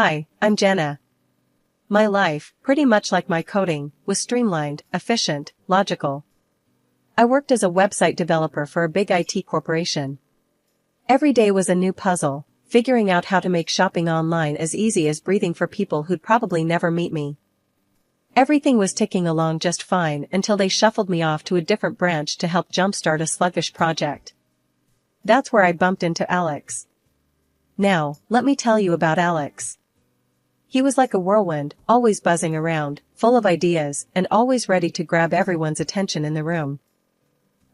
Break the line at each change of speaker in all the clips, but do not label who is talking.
Hi, I'm Jenna. My life, pretty much like my coding, was streamlined, efficient, logical. I worked as a website developer for a big IT corporation. Every day was a new puzzle, figuring out how to make shopping online as easy as breathing for people who'd probably never meet me. Everything was ticking along just fine until they shuffled me off to a different branch to help jumpstart a sluggish project. That's where I bumped into Alex. Now, let me tell you about Alex. He was like a whirlwind, always buzzing around, full of ideas, and always ready to grab everyone's attention in the room.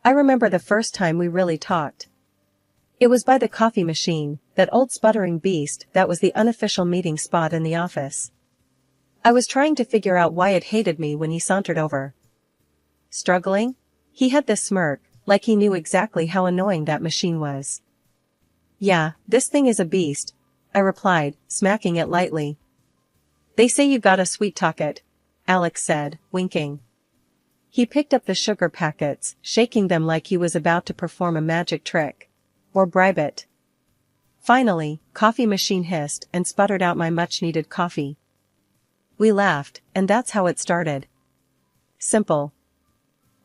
I remember the first time we really talked. It was by the coffee machine, that old sputtering beast that was the unofficial meeting spot in the office. I was trying to figure out why it hated me when he sauntered over. Struggling? He had this smirk, like he knew exactly how annoying that machine was. Yeah, this thing is a beast, I replied, smacking it lightly. They say you gotta sweet-talk it, Alex said, winking. He picked up the sugar packets, shaking them like he was about to perform a magic trick. Or bribe it. Finally, coffee machine hissed and sputtered out my much-needed coffee. We laughed, and that's how it started. Simple.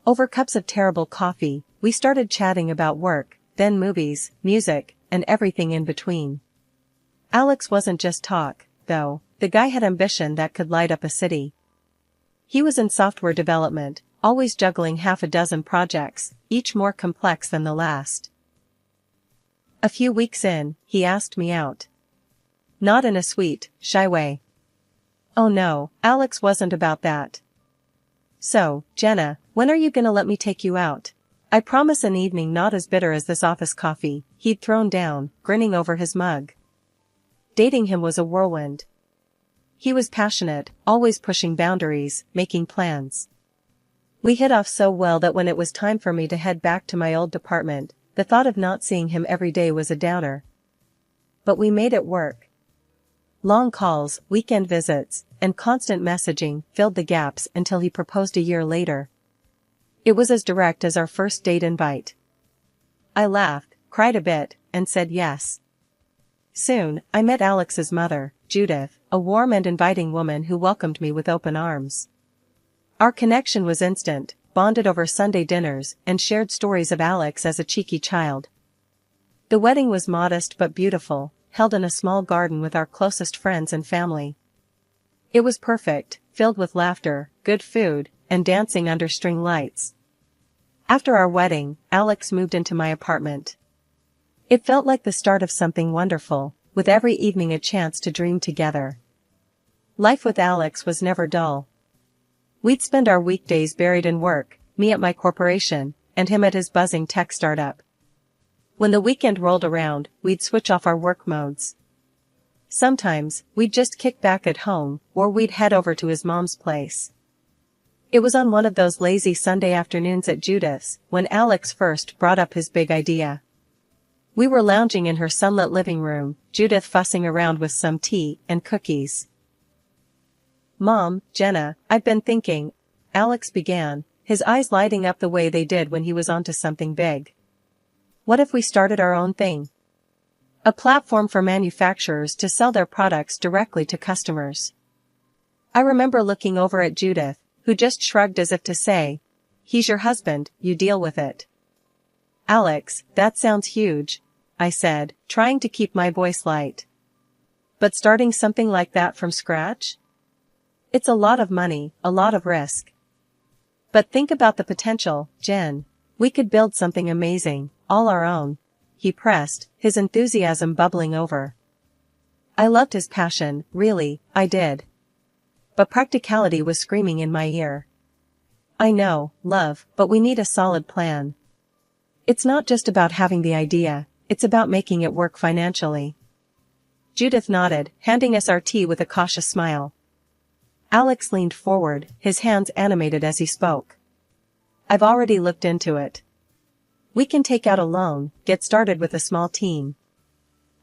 Over cups of terrible coffee, we started chatting about work, then movies, music, and everything in between. Alex wasn't just talk, though. The guy had ambition that could light up a city. He was in software development, always juggling half a dozen projects, each more complex than the last. A few weeks in, he asked me out. Not in a sweet, shy way. Oh no, Alex wasn't about that. So, Jenna, when are you gonna let me take you out? I promise an evening not as bitter as this office coffee, he'd thrown down, grinning over his mug. Dating him was a whirlwind. He was passionate, always pushing boundaries, making plans. We hit off so well that when it was time for me to head back to my old department, the thought of not seeing him every day was a downer. But we made it work. Long calls, weekend visits, and constant messaging filled the gaps until he proposed a year later. It was as direct as our first date invite. I laughed, cried a bit, and said yes. Soon, I met Alex's mother, Judith, a warm and inviting woman who welcomed me with open arms. Our connection was instant, bonded over Sunday dinners and shared stories of Alex as a cheeky child. The wedding was modest but beautiful, held in a small garden with our closest friends and family. It was perfect, filled with laughter, good food, and dancing under string lights. After our wedding, Alex moved into my apartment. It felt like the start of something wonderful, with every evening a chance to dream together. Life with Alex was never dull. We'd spend our weekdays buried in work, me at my corporation, and him at his buzzing tech startup. When the weekend rolled around, we'd switch off our work modes. Sometimes, we'd just kick back at home, or we'd head over to his mom's place. It was on one of those lazy Sunday afternoons at Judith's, when Alex first brought up his big idea. We were lounging in her sunlit living room, Judith fussing around with some tea and cookies. Mom, Jenna, I've been thinking, Alex began, his eyes lighting up the way they did when he was onto something big. What if we started our own thing? A platform for manufacturers to sell their products directly to customers. I remember looking over at Judith, who just shrugged as if to say, he's your husband, you deal with it. Alex, that sounds huge, I said, trying to keep my voice light. But starting something like that from scratch? It's a lot of money, a lot of risk. But think about the potential, Jen. We could build something amazing, all our own, he pressed, his enthusiasm bubbling over. I loved his passion, really, I did. But practicality was screaming in my ear. I know, love, but we need a solid plan. It's not just about having the idea, it's about making it work financially. Judith nodded, handing us our tea with a cautious smile. Alex leaned forward, his hands animated as he spoke. I've already looked into it. We can take out a loan, get started with a small team.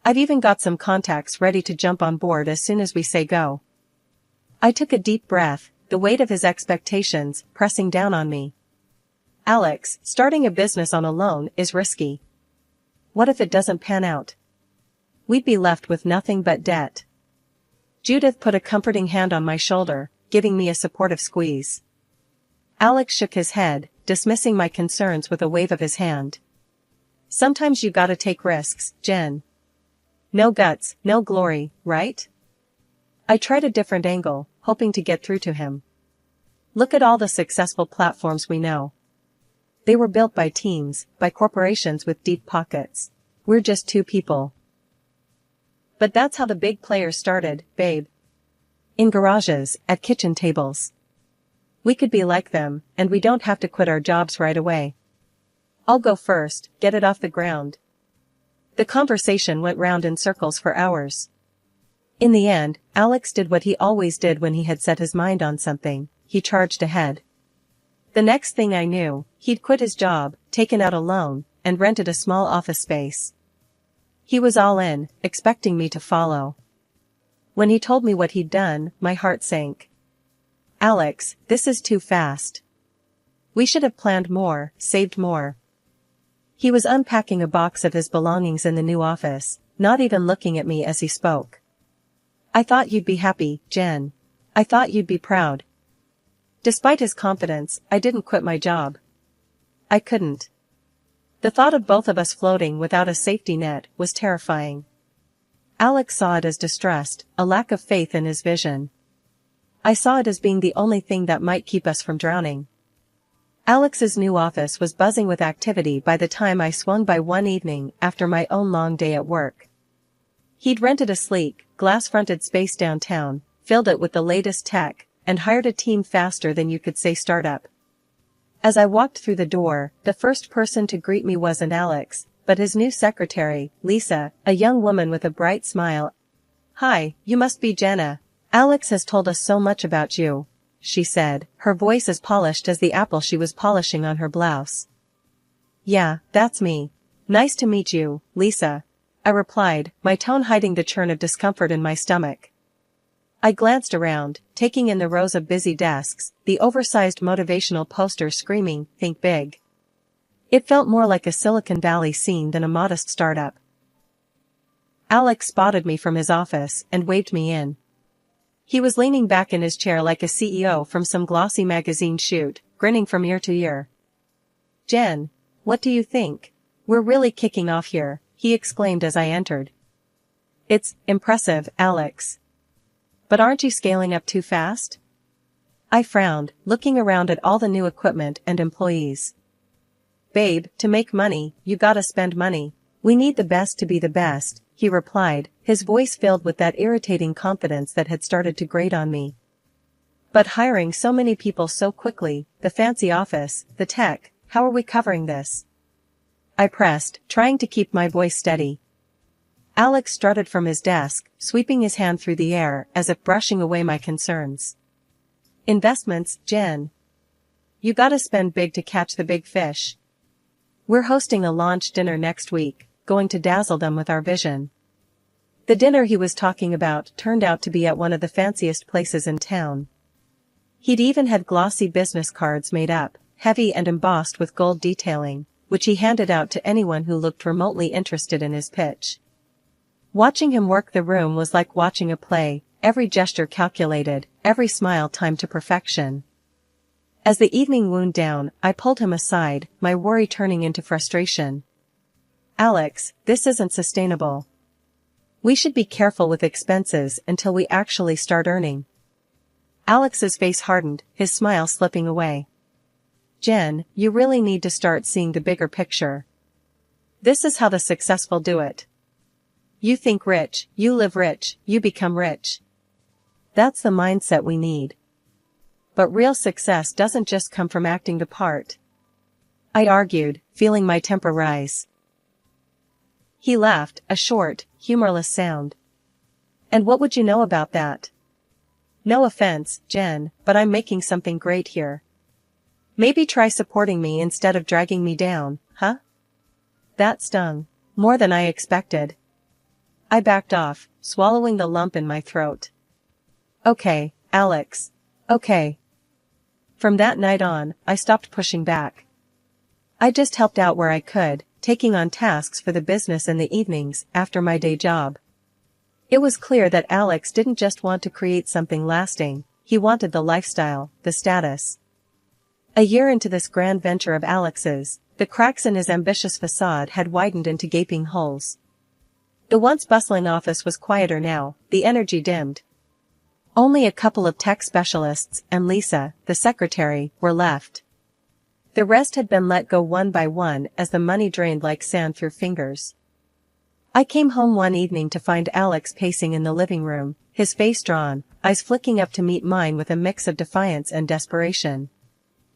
I've even got some contacts ready to jump on board as soon as we say go. I took a deep breath, the weight of his expectations pressing down on me. Alex, starting a business on a loan is risky. What if it doesn't pan out? We'd be left with nothing but debt. Judith put a comforting hand on my shoulder, giving me a supportive squeeze. Alex shook his head, dismissing my concerns with a wave of his hand. Sometimes you gotta take risks, Jen. No guts, no glory, right? I tried a different angle, hoping to get through to him. Look at all the successful platforms we know. They were built by teams, by corporations with deep pockets. We're just two people. But that's how the big players started, babe. In garages, at kitchen tables. We could be like them, and we don't have to quit our jobs right away. I'll go first, get it off the ground. The conversation went round in circles for hours. In the end, Alex did what he always did when he had set his mind on something. He charged ahead. The next thing I knew, he'd quit his job, taken out a loan, and rented a small office space. He was all in, expecting me to follow. When he told me what he'd done, my heart sank. Alex, this is too fast. We should have planned more, saved more. He was unpacking a box of his belongings in the new office, not even looking at me as he spoke. I thought you'd be happy, Jen. I thought you'd be proud. Despite his confidence, I didn't quit my job. I couldn't. The thought of both of us floating without a safety net was terrifying. Alex saw it as distrust, a lack of faith in his vision. I saw it as being the only thing that might keep us from drowning. Alex's new office was buzzing with activity by the time I swung by one evening after my own long day at work. He'd rented a sleek, glass-fronted space downtown, filled it with the latest tech, and hired a team faster than you could say startup. As I walked through the door, the first person to greet me wasn't Alex, but his new secretary, Lisa, a young woman with a bright smile. "Hi, you must be Jenna. Alex has told us so much about you," she said, her voice as polished as the apple she was polishing on her blouse. "Yeah, that's me. Nice to meet you, Lisa," I replied, my tone hiding the churn of discomfort in my stomach. I glanced around, taking in the rows of busy desks, the oversized motivational posters screaming, "Think big." It felt more like a Silicon Valley scene than a modest startup. Alex spotted me from his office and waved me in. He was leaning back in his chair like a CEO from some glossy magazine shoot, grinning from ear to ear. "Jen, what do you think? We're really kicking off here," he exclaimed as I entered. "It's impressive, Alex. But aren't you scaling up too fast?" I frowned, looking around at all the new equipment and employees. "Babe, to make money, you gotta spend money. We need the best to be the best," he replied, his voice filled with that irritating confidence that had started to grate on me. "But hiring so many people so quickly, the fancy office, the tech, how are we covering this?" I pressed, trying to keep my voice steady. Alex strutted from his desk, sweeping his hand through the air as if brushing away my concerns. "Investments, Jen. You gotta spend big to catch the big fish. We're hosting a launch dinner next week, going to dazzle them with our vision." The dinner he was talking about turned out to be at one of the fanciest places in town. He'd even had glossy business cards made up, heavy and embossed with gold detailing, which he handed out to anyone who looked remotely interested in his pitch. Watching him work the room was like watching a play, every gesture calculated, every smile timed to perfection. As the evening wound down, I pulled him aside, my worry turning into frustration. "Alex, this isn't sustainable. We should be careful with expenses until we actually start earning." Alex's face hardened, his smile slipping away. "Jen, you really need to start seeing the bigger picture. This is how the successful do it. You think rich, you live rich, you become rich. That's the mindset we need. But real success doesn't just come from acting the part," I argued, feeling my temper rise. He laughed, a short, humorless sound. "And what would you know about that? No offense, Jen, but I'm making something great here. Maybe try supporting me instead of dragging me down, huh?" That stung. More than I expected. I backed off, swallowing the lump in my throat. "Okay, Alex. Okay." From that night on, I stopped pushing back. I just helped out where I could, taking on tasks for the business in the evenings after my day job. It was clear that Alex didn't just want to create something lasting, he wanted the lifestyle, the status. A year into this grand venture of Alex's, the cracks in his ambitious facade had widened into gaping holes. The once bustling office was quieter now, the energy dimmed. Only a couple of tech specialists and Lisa, the secretary, were left. The rest had been let go one by one as the money drained like sand through fingers. I came home one evening to find Alex pacing in the living room, his face drawn, eyes flicking up to meet mine with a mix of defiance and desperation.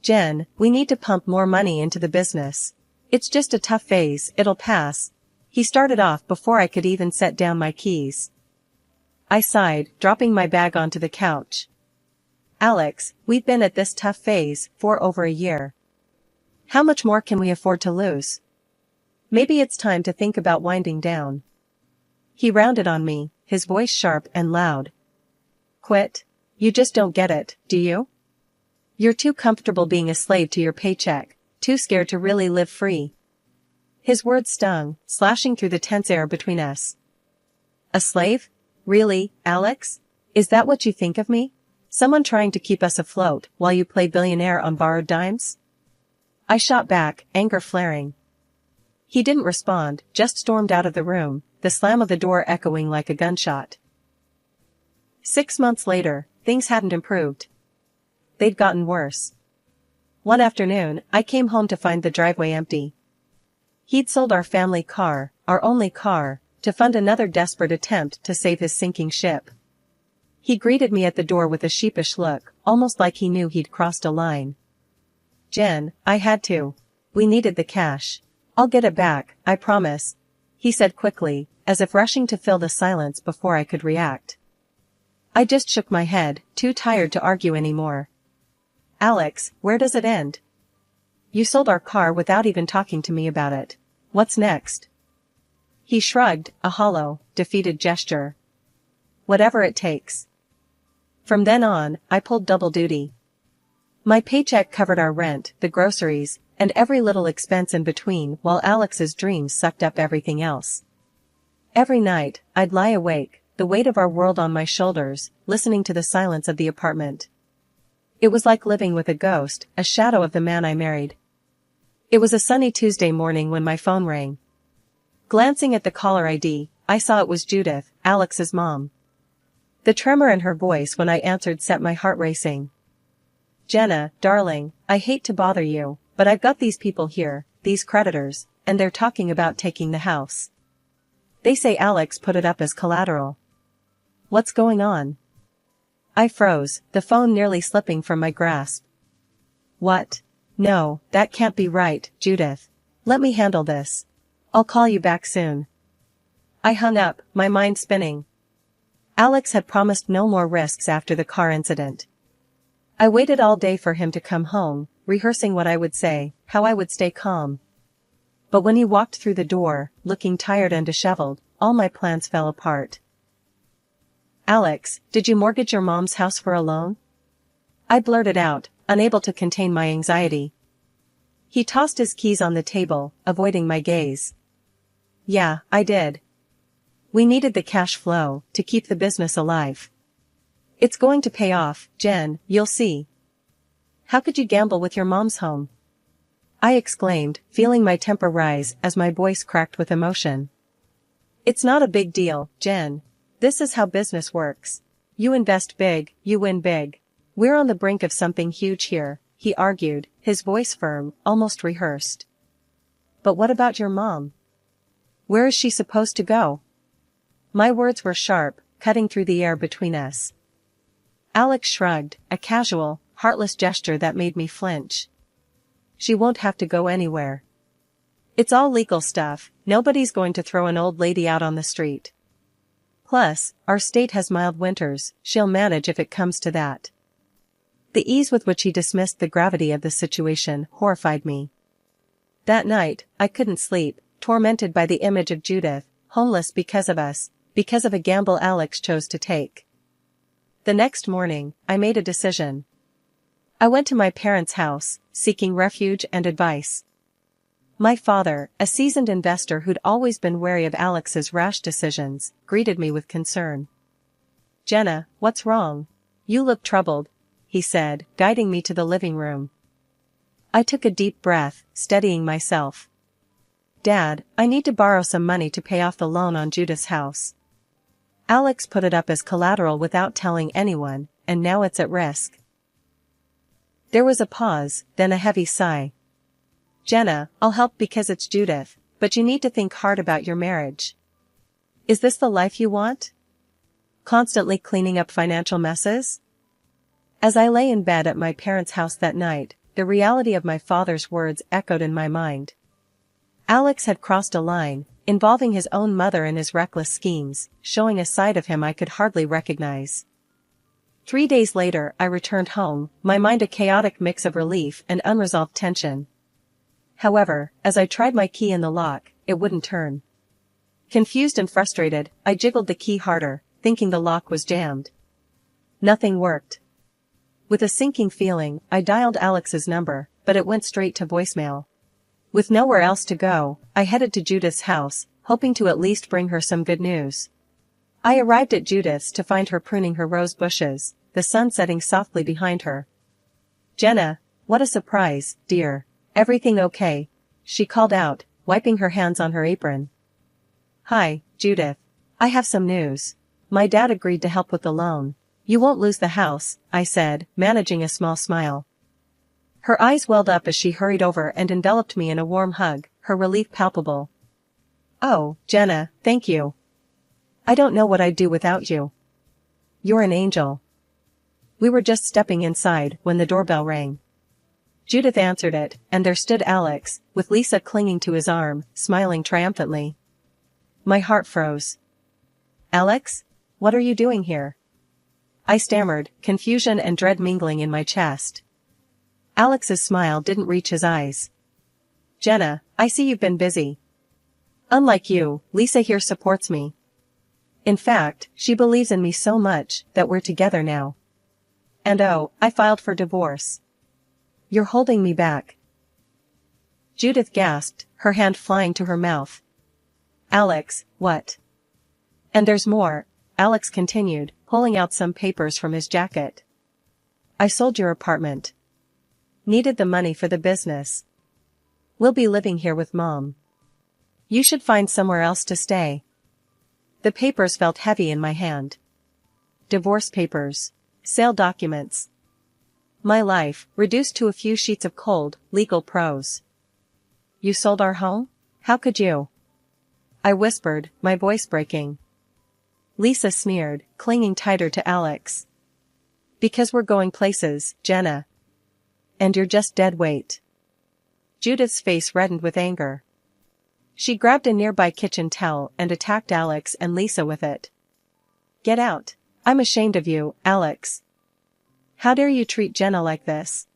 "Jen, we need to pump more money into the business. It's just a tough phase, it'll pass." He started off before I could even set down my keys. I sighed, dropping my bag onto the couch. "Alex, we've been at this tough phase for over a year. How much more can we afford to lose? Maybe it's time to think about winding down." He rounded on me, his voice sharp and loud. "Quit? You just don't get it, do you? You're too comfortable being a slave to your paycheck, too scared to really live free." His words stung, slashing through the tense air between us. "A slave? Really, Alex? Is that what you think of me? Someone trying to keep us afloat while you play billionaire on borrowed dimes?" I shot back, anger flaring. He didn't respond, just stormed out of the room, the slam of the door echoing like a gunshot. 6 months later, things hadn't improved. They'd gotten worse. One afternoon, I came home to find the driveway empty. He'd sold our family car, our only car, to fund another desperate attempt to save his sinking ship. He greeted me at the door with a sheepish look, almost like he knew he'd crossed a line. "Jen, I had to. We needed the cash. I'll get it back, I promise," he said quickly, as if rushing to fill the silence before I could react. I just shook my head, too tired to argue anymore. "Alex, where does it end? You sold our car without even talking to me about it. What's next?" He shrugged, a hollow, defeated gesture. "Whatever it takes." From then on, I pulled double duty. My paycheck covered our rent, the groceries, and every little expense in between while Alex's dreams sucked up everything else. Every night, I'd lie awake, the weight of our world on my shoulders, listening to the silence of the apartment. It was like living with a ghost, a shadow of the man I married. It was a sunny Tuesday morning when my phone rang. Glancing at the caller ID, I saw it was Judith, Alex's mom. The tremor in her voice when I answered set my heart racing. "Jenna, darling, I hate to bother you, but I've got these people here, these creditors, and they're talking about taking the house. They say Alex put it up as collateral." "What's going on?" I froze, the phone nearly slipping from my grasp. "What? No, that can't be right, Judith. Let me handle this. I'll call you back soon." I hung up, my mind spinning. Alex had promised no more risks after the car incident. I waited all day for him to come home, rehearsing what I would say, how I would stay calm. But when he walked through the door, looking tired and disheveled, all my plans fell apart. "Alex, did you mortgage your mom's house for a loan?" I blurted out, unable to contain my anxiety. He tossed his keys on the table, avoiding my gaze. "Yeah, I did. We needed the cash flow to keep the business alive. It's going to pay off, Jen, you'll see." "How could you gamble with your mom's home?" I exclaimed, feeling my temper rise as my voice cracked with emotion. "It's not a big deal, Jen. This is how business works. You invest big, you win big. We're on the brink of something huge here," he argued, his voice firm, almost rehearsed. "But what about your mom? Where is she supposed to go?" My words were sharp, cutting through the air between us. Alex shrugged, a casual, heartless gesture that made me flinch. "She won't have to go anywhere. It's all legal stuff, nobody's going to throw an old lady out on the street. Plus, our state has mild winters, she'll manage if it comes to that." The ease with which he dismissed the gravity of the situation horrified me. That night, I couldn't sleep, tormented by the image of Judith, homeless because of us, because of a gamble Alex chose to take. The next morning, I made a decision. I went to my parents' house, seeking refuge and advice. My father, a seasoned investor who'd always been wary of Alex's rash decisions, greeted me with concern. "Jenna, what's wrong? You look troubled," he said, guiding me to the living room. I took a deep breath, steadying myself. "Dad, I need to borrow some money to pay off the loan on Judith's house. Alex put it up as collateral without telling anyone, and now it's at risk." There was a pause, then a heavy sigh. "Jenna, I'll help because it's Judith, but you need to think hard about your marriage. Is this the life you want? Constantly cleaning up financial messes?" As I lay in bed at my parents' house that night, the reality of my father's words echoed in my mind. Alex had crossed a line, involving his own mother in his reckless schemes, showing a side of him I could hardly recognize. 3 days later, I returned home, my mind a chaotic mix of relief and unresolved tension. However, as I tried my key in the lock, it wouldn't turn. Confused and frustrated, I jiggled the key harder, thinking the lock was jammed. Nothing worked. With a sinking feeling, I dialed Alex's number, but it went straight to voicemail. With nowhere else to go, I headed to Judith's house, hoping to at least bring her some good news. I arrived at Judith's to find her pruning her rose bushes, the sun setting softly behind her. "Jenna, what a surprise, dear. Everything okay?" she called out, wiping her hands on her apron. "Hi, Judith. I have some news. My dad agreed to help with the loan. You won't lose the house," I said, managing a small smile. Her eyes welled up as she hurried over and enveloped me in a warm hug, her relief palpable. "Oh, Jenna, thank you. I don't know what I'd do without you. You're an angel." We were just stepping inside when the doorbell rang. Judith answered it, and there stood Alex, with Lisa clinging to his arm, smiling triumphantly. My heart froze. "Alex? What are you doing here?" I stammered, confusion and dread mingling in my chest. Alex's smile didn't reach his eyes. "Jenna, I see you've been busy. Unlike you, Lisa here supports me. In fact, she believes in me so much that we're together now. And oh, I filed for divorce. You're holding me back." Judith gasped, her hand flying to her mouth. "Alex, what?" "And there's more," Alex continued, pulling out some papers from his jacket. "I sold your apartment. Needed the money for the business. We'll be living here with Mom. You should find somewhere else to stay." The papers felt heavy in my hand. Divorce papers. Sale documents. My life, reduced to a few sheets of cold, legal prose. "You sold our home? How could you?" I whispered, my voice breaking. Lisa sneered, clinging tighter to Alex. "Because we're going places, Jenna. And you're just dead weight." Judith's face reddened with anger. She grabbed a nearby kitchen towel and attacked Alex and Lisa with it. "Get out. I'm ashamed of you, Alex. How dare you treat Jenna like this?"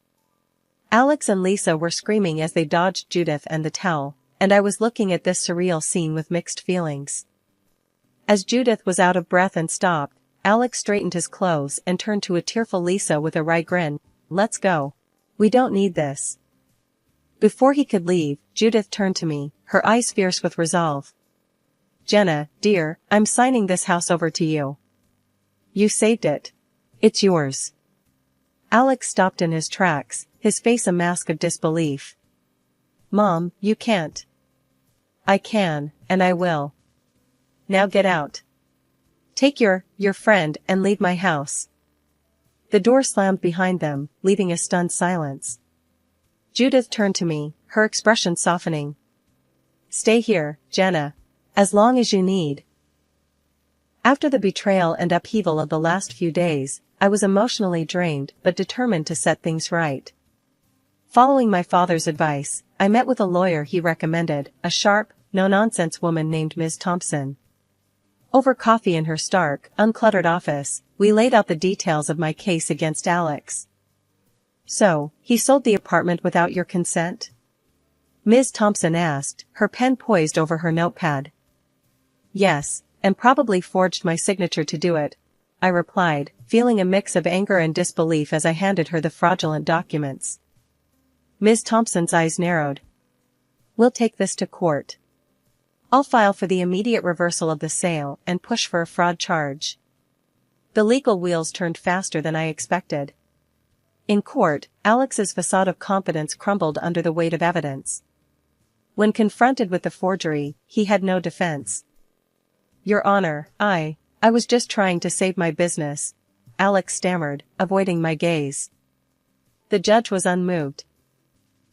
Alex and Lisa were screaming as they dodged Judith and the towel, and I was looking at this surreal scene with mixed feelings. As Judith was out of breath and stopped, Alex straightened his clothes and turned to a tearful Lisa with a wry grin. "Let's go. We don't need this." Before he could leave, Judith turned to me, her eyes fierce with resolve. "Jenna, dear, I'm signing this house over to you. You saved it. It's yours." Alex stopped in his tracks, his face a mask of disbelief. "Mom, you can't." "I can, and I will. Now get out. Take your friend and leave my house." The door slammed behind them, leaving a stunned silence. Judith turned to me, her expression softening. "Stay here, Jenna. As long as you need." After the betrayal and upheaval of the last few days, I was emotionally drained but determined to set things right. Following my father's advice, I met with a lawyer he recommended, a sharp, no-nonsense woman named Ms. Thompson. Over coffee in her stark, uncluttered office, we laid out the details of my case against Alex. "So, he sold the apartment without your consent?" Ms. Thompson asked, her pen poised over her notepad. "Yes, and probably forged my signature to do it," I replied, feeling a mix of anger and disbelief as I handed her the fraudulent documents. Ms. Thompson's eyes narrowed. We'll take this to court. I'll file for the immediate reversal of the sale and push for a fraud charge. The legal wheels turned faster than I expected. In court, Alex's facade of confidence crumbled under the weight of evidence. When confronted with the forgery, he had no defense. Your Honor, I was just trying to save my business, Alex stammered, avoiding my gaze. The judge was unmoved.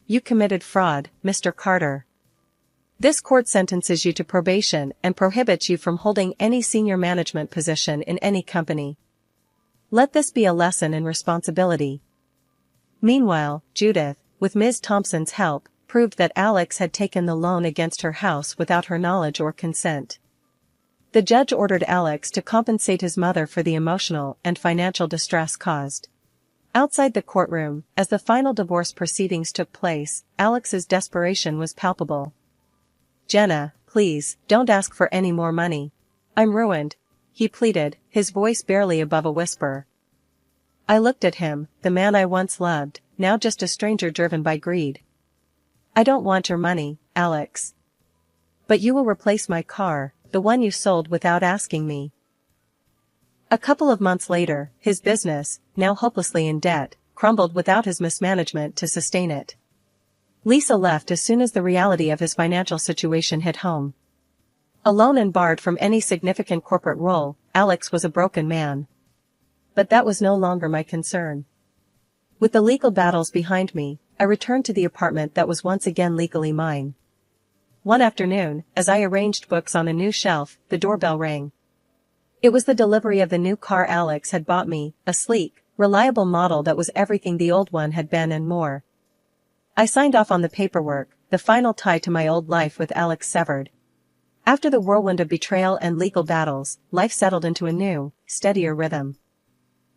You committed fraud, Mr. Carter. This court sentences you to probation and prohibits you from holding any senior management position in any company. Let this be a lesson in responsibility. Meanwhile, Judith, with Ms. Thompson's help, proved that Alex had taken the loan against her house without her knowledge or consent. The judge ordered Alex to compensate his mother for the emotional and financial distress caused. Outside the courtroom, as the final divorce proceedings took place, Alex's desperation was palpable. Jenna, please, don't ask for any more money. I'm ruined, he pleaded, his voice barely above a whisper. I looked at him, the man I once loved, now just a stranger driven by greed. I don't want your money, Alex. But you will replace my car, the one you sold without asking me. A couple of months later, his business, now hopelessly in debt, crumbled without his mismanagement to sustain it. Lisa left as soon as the reality of his financial situation hit home. Alone and barred from any significant corporate role, Alex was a broken man. But that was no longer my concern. With the legal battles behind me, I returned to the apartment that was once again legally mine. One afternoon, as I arranged books on a new shelf, the doorbell rang. It was the delivery of the new car Alex had bought me, a sleek, reliable model that was everything the old one had been and more. I signed off on the paperwork, the final tie to my old life with Alex severed. After the whirlwind of betrayal and legal battles, life settled into a new, steadier rhythm.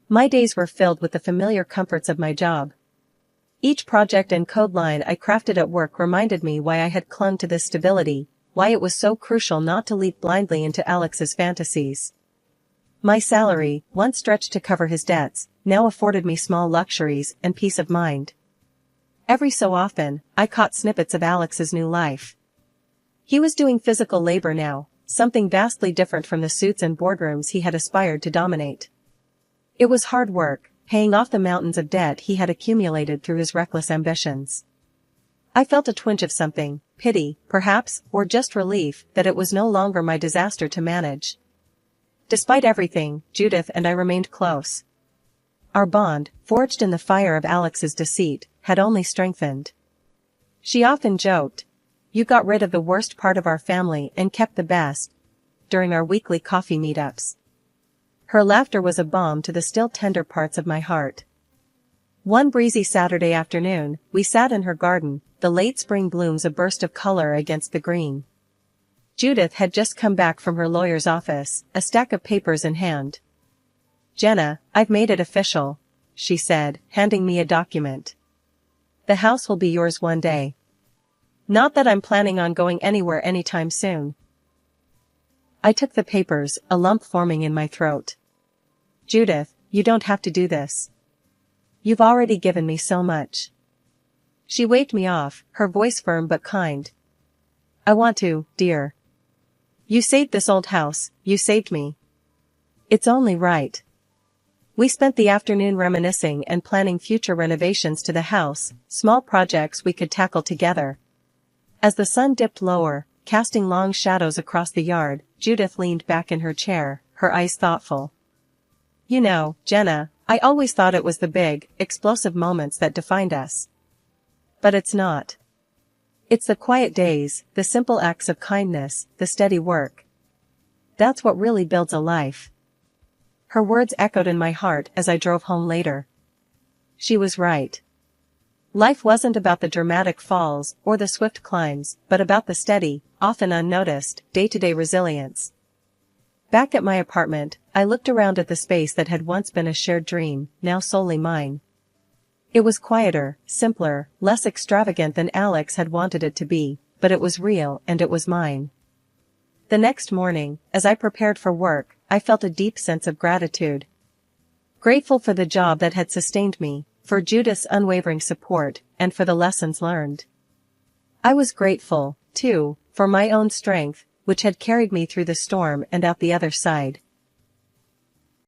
My days were filled with the familiar comforts of my job. Each project and code line I crafted at work reminded me why I had clung to this stability, why it was so crucial not to leap blindly into Alex's fantasies. My salary, once stretched to cover his debts, now afforded me small luxuries and peace of mind. Every so often, I caught snippets of Alex's new life. He was doing physical labor now, something vastly different from the suits and boardrooms he had aspired to dominate. It was hard work, paying off the mountains of debt he had accumulated through his reckless ambitions. I felt a twinge of something, pity, perhaps, or just relief, that it was no longer my disaster to manage. Despite everything, Judith and I remained close. Our bond, forged in the fire of Alex's deceit, had only strengthened. She often joked, "You got rid of the worst part of our family and kept the best," during our weekly coffee meetups. Her laughter was a balm to the still tender parts of my heart. One breezy Saturday afternoon, we sat in her garden, the late spring blooms a burst of color against the green. Judith had just come back from her lawyer's office, a stack of papers in hand. "Jenna, I've made it official," she said, handing me a document. "The house will be yours one day. Not that I'm planning on going anywhere anytime soon." I took the papers, a lump forming in my throat. "Judith, you don't have to do this. You've already given me so much." She waved me off, her voice firm but kind. "I want to, dear. You saved this old house, you saved me. It's only right." We spent the afternoon reminiscing and planning future renovations to the house, small projects we could tackle together. As the sun dipped lower, casting long shadows across the yard, Judith leaned back in her chair, her eyes thoughtful. "You know, Jenna, I always thought it was the big, explosive moments that defined us. But it's not. It's the quiet days, the simple acts of kindness, the steady work. That's what really builds a life." Her words echoed in my heart as I drove home later. She was right. Life wasn't about the dramatic falls or the swift climbs, but about the steady, often unnoticed, day-to-day resilience. Back at my apartment, I looked around at the space that had once been a shared dream, now solely mine. It was quieter, simpler, less extravagant than Alex had wanted it to be, but it was real and it was mine. The next morning, as I prepared for work, I felt a deep sense of gratitude. Grateful for the job that had sustained me, for Judith's unwavering support, and for the lessons learned. I was grateful, too, for my own strength, which had carried me through the storm and out the other side.